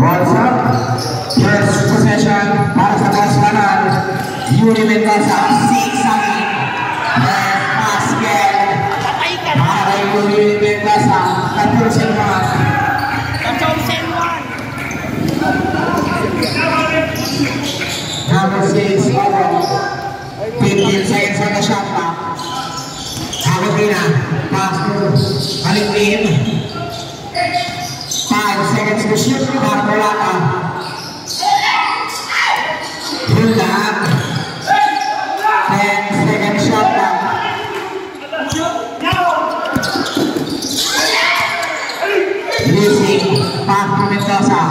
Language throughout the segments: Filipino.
What's up? First possession para sa Basmanan. Yuri Mendoza, 6 again. Left basket. Para kay Yuri Mendoza, 14-1. 14-1. Number 6, Oro. 15 seconds on the shot clock. Agustina, pass to Alipin. 5 seconds to shoot. Marcolata. Hulak. 10 seconds shot clock. Using pass to Mendoza.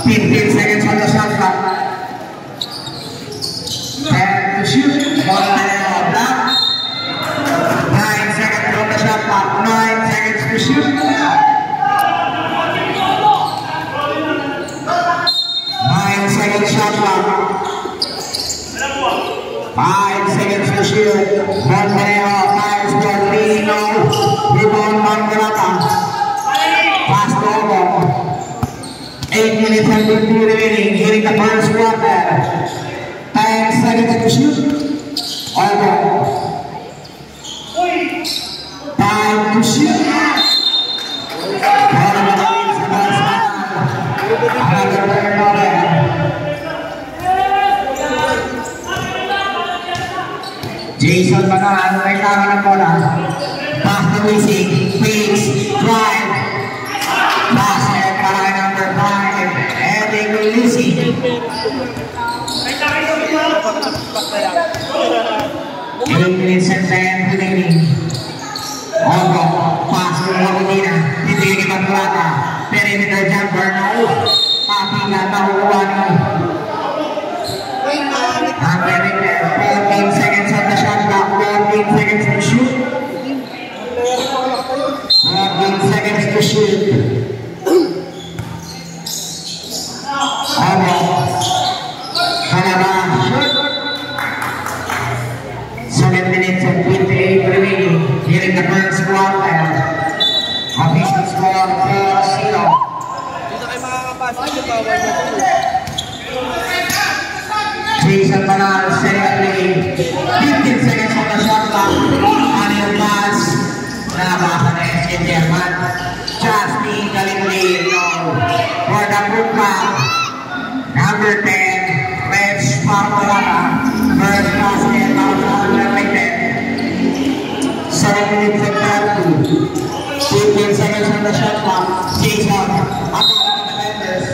15 seconds on the shot clock. 10 to shoot. 1 minute block. 9 seconds on the shot clock. 9 seconds to shoot. 9 seconds shot clock. 5 seconds to shoot. 1 minute off. 5 score. Lino. Rebound Marcolata. Pass to Obo. 8 minutes and 50 remaining. During the first quarter. 10 seconds to shoot. Obo. Time to shoot. Jason Banan, may tama ng bola. Pass to Wising. Fakes. Drive. Basket para kay number 5. Ending releasing. 8 minutes and 10 remaining. Ogo. Pass to Agustina. Titigil kay Marcolata. Perimeter jumper. No. Papila. Nakukuha ni ang perimeter. 14 seconds on the shot clock. 14 seconds to shoot. 14 seconds to shoot. Ogo. Kalaba. Shoot. 7 minutes and 28 remaining. During the first quarter. Official score 4-0. Jason Banan setting a play. 15 seconds on the shot clock. On your pass. Nabasa na yung si German. Jasmine Galing for the Brooklyn. Number 10. Reg Marcolata. First basket out of the United. 7 minutes and 30. 15 seconds on the shot clock. Jason. Attack the defenders.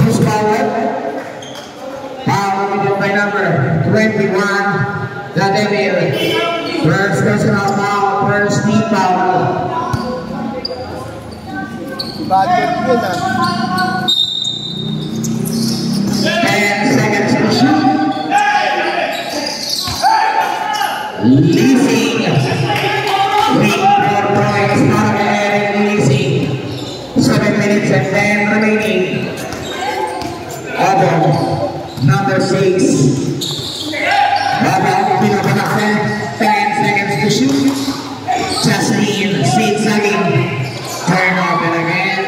Who's forward? Foul by number 21. The Devil. First personal foul. First team foul. Bad yun ah. 10 seconds to shoot. Leasing. Big 4 points. Not ahead in leasing. 7 minutes and 10 remaining. Obo. Number 6. Obo. Pinapanakan. 10 seconds to shoot. Jasmine. 6 again. Turn open again.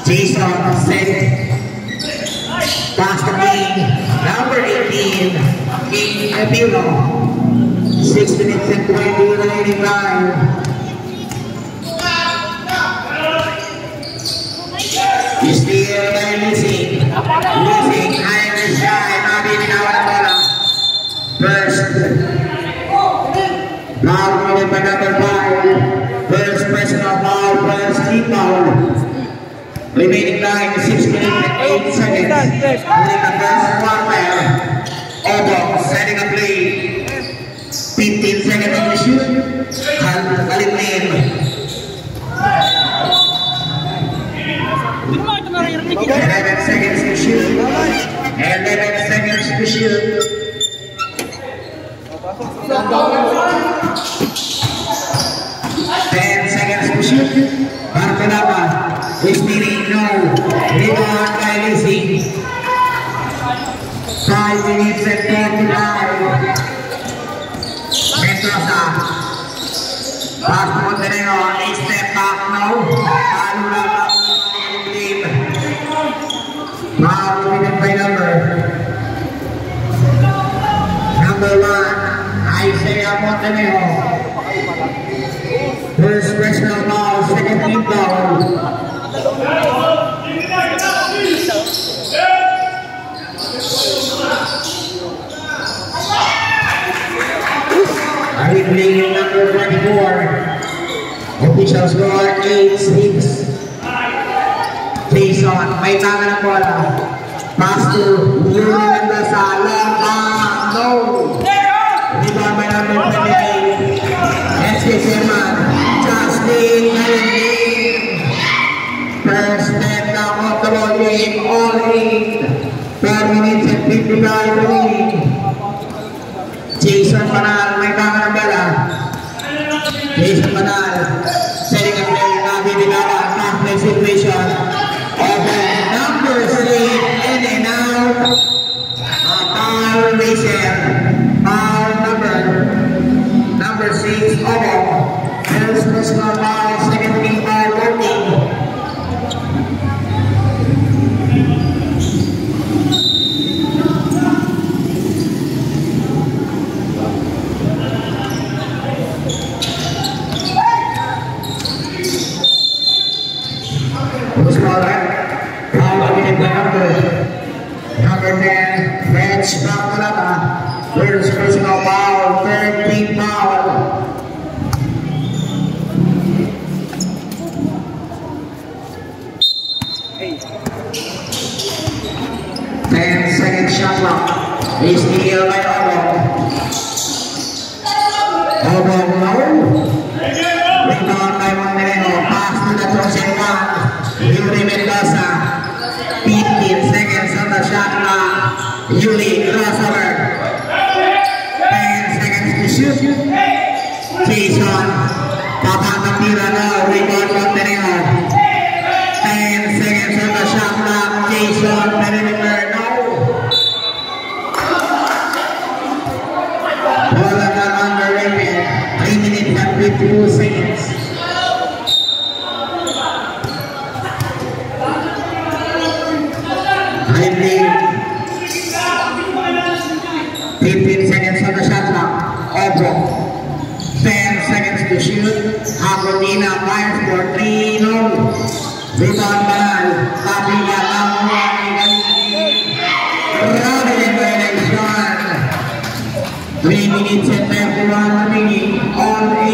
Jason set. Pass to King. Number 18. King Epilo. 6 minutes and 20 remaining time. Still by Lizing. Lizing. Irish guy. Nabi binawa ng bola. First. Foul committed by number 5. First personal foul. First team foul. Remaining time 6 minutes and 8 seconds. During the first quarter. Obo setting a play. 15 seconds to shoot. Alipin. 11 seconds to shoot. 11 seconds to shoot. 10 seconds to shoot. Barcelona is stealing, no. Rebound by Lizzie. 5 minutes and 45. Mendoza. Pass to Montenegro. 8 step back now. Alula lead. Foul committed by number 1, Isaiah Montenegro. First personal foul, second team foul. Playing number 24. Official score 8-6. Jason, may tanga na bola. Pass to Yuri Mendoza. Long ball, no. Rebound by number 28. SK Sherman. Justin Melvin. First step down of the ball game. All 8. 4 minutes and 55 remaining. Jason Manal, may tanga na bola. Jason Manal, setting up play, Nabibigawa, top play situation. Open, number 6, in and out. Foul Mason, foul number 6, Obo. First personal foul, second team foul, working. Number 10, Fetch Bakalata. First personal foul, third team foul. Second shot clock. Is steal by Obo. Obo low. Rebound by Montenegro. Pass to the chosen one. Yuri Mendoza. 15 seconds on the shot clock. Yuli crossover. 10 seconds to shoot. Jason. Papatang tira now. Rebound Montenegro. 10 seconds on the shot clock. Jason. Perimeter now. Ball underrated. 3 minutes and 52 seconds. Obo. 10 seconds to shoot. Aberdina fires for 3, no. Rebound Manal. Tapiya Lamua. Robin in violation. 3 minutes and 31 remaining. All 8.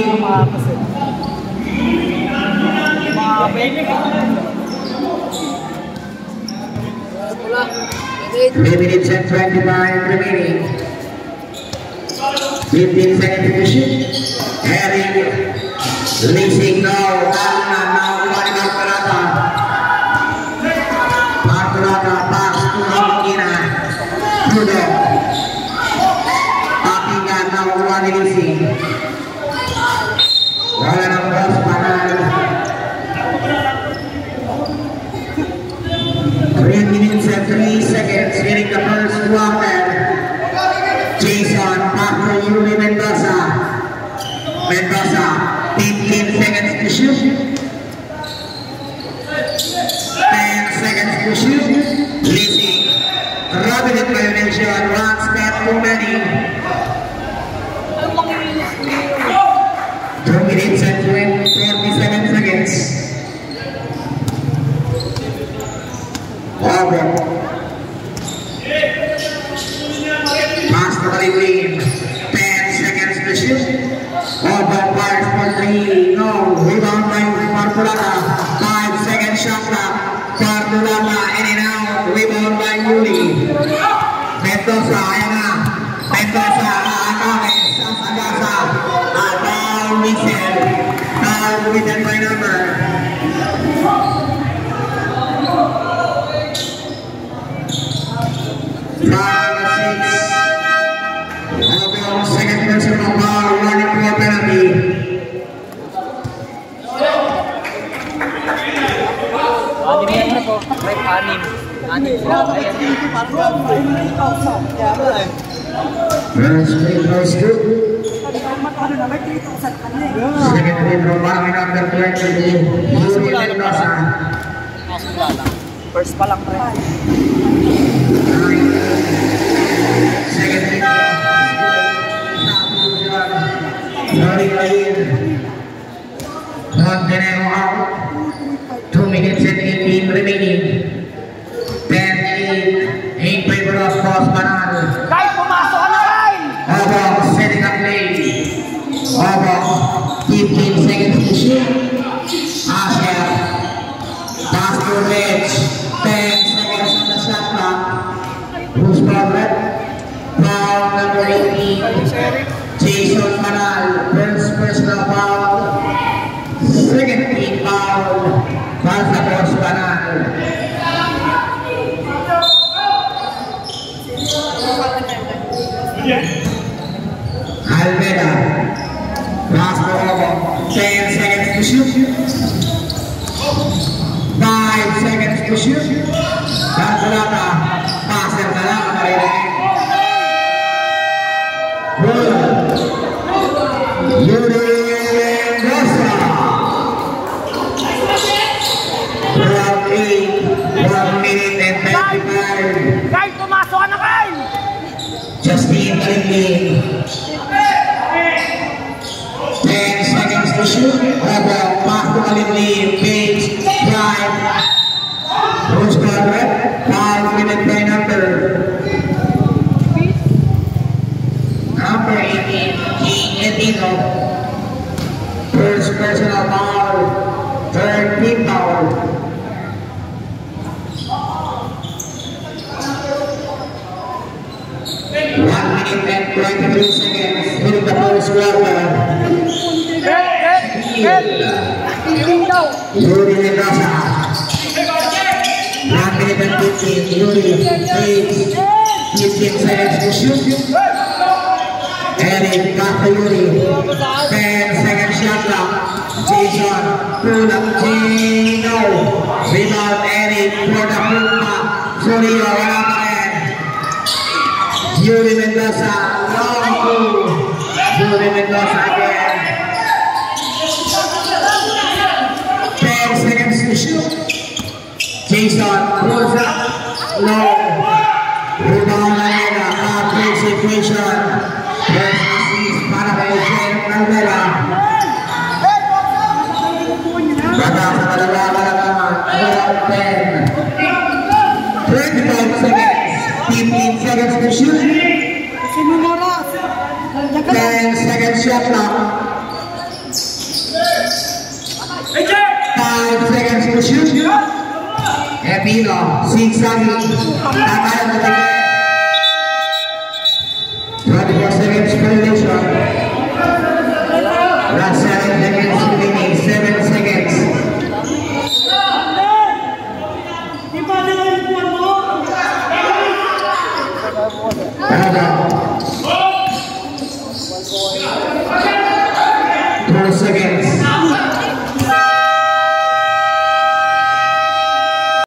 3 minutes and 25 remaining. 15 seconds to shoot. Harry releasing now. Alna now. Barcelona. Barcelona pass to Aberdina. Trudo. Tapiga now. Releasing. Wala ng boss Manal. 3 minutes and 3 seconds. Hitting the first quarter. Jason, back to Yuri Mendoza. Mendoza, 15 seconds to shoot. 10 seconds to shoot. Lizzie, Robin in violation. 1 step too many. 2 minutes and 47 seconds. Obo. Master Win. 10 seconds to shoot. Obo fires for 3. No. Rebound by Barcelona. 5 second shot clock. Barcelona in and out. Rebound by Yuri. Mendoza. Ayan na. Mendoza. Akame. Sasagasa. Foul whistle. Foul whistle by number 5, 6. Second Anim sila. Ayan. First free throw shoot. Second free throw para kay number 20, Yuri Mendoza. First pa lang pre. Second free throw. Yuri Lain. Montenegro out. 2 minutes and 18 remaining. 10-8 in favor of Cross Banal. Kyle, pumasok ka na, Kyle! Obok, setting up play. Obok, 15 seconds to shoot. Asher, pass to Rich. 10 seconds on the shot clock. Who's covered? Foul number 18. Jason Manal, first personal foul. Second team foul. Para sa Cross Banal. Almeida, pass to Obok, 10 seconds to shoot. 5 seconds to shoot. Dan Kulata, passer na lang, marinig. Yuri Mendoza. Round 8, 1 minute and 25. Kyle, pumasok ka na, Kyle! Justin Kalingling. 10 seconds to shoot. Obok, pass to Kalingling. Page, drive. Rose Carpet. 5 minute by number 18, King Etino. First personal foul. Third team foul. 1 minute and 23 seconds in the first quarter. Yuri Mendoza. 1 minute and 15. Yuri, 15 seconds to shoot. Eric, back to Yuri. 10 seconds shot clock. Jason, pull up Gino. Rebound Eric for the pull back. Suryo, wala pa rin. Yuri Mendoza, long two. Yuri Mendoza again. 10 seconds to shoot. Jason pulls up, low. Rebound Almeida, half-break situation. First assist para kay Jen Almeida. Bata sa kalalaman, round 10. 25 seconds. 15 seconds to shoot. 10 seconds shot clock. 5 seconds to shoot. Epino, zigzagging. Takayan na tingin. 24 seconds violation. Last 7 seconds remaining. 7 seconds. Ano?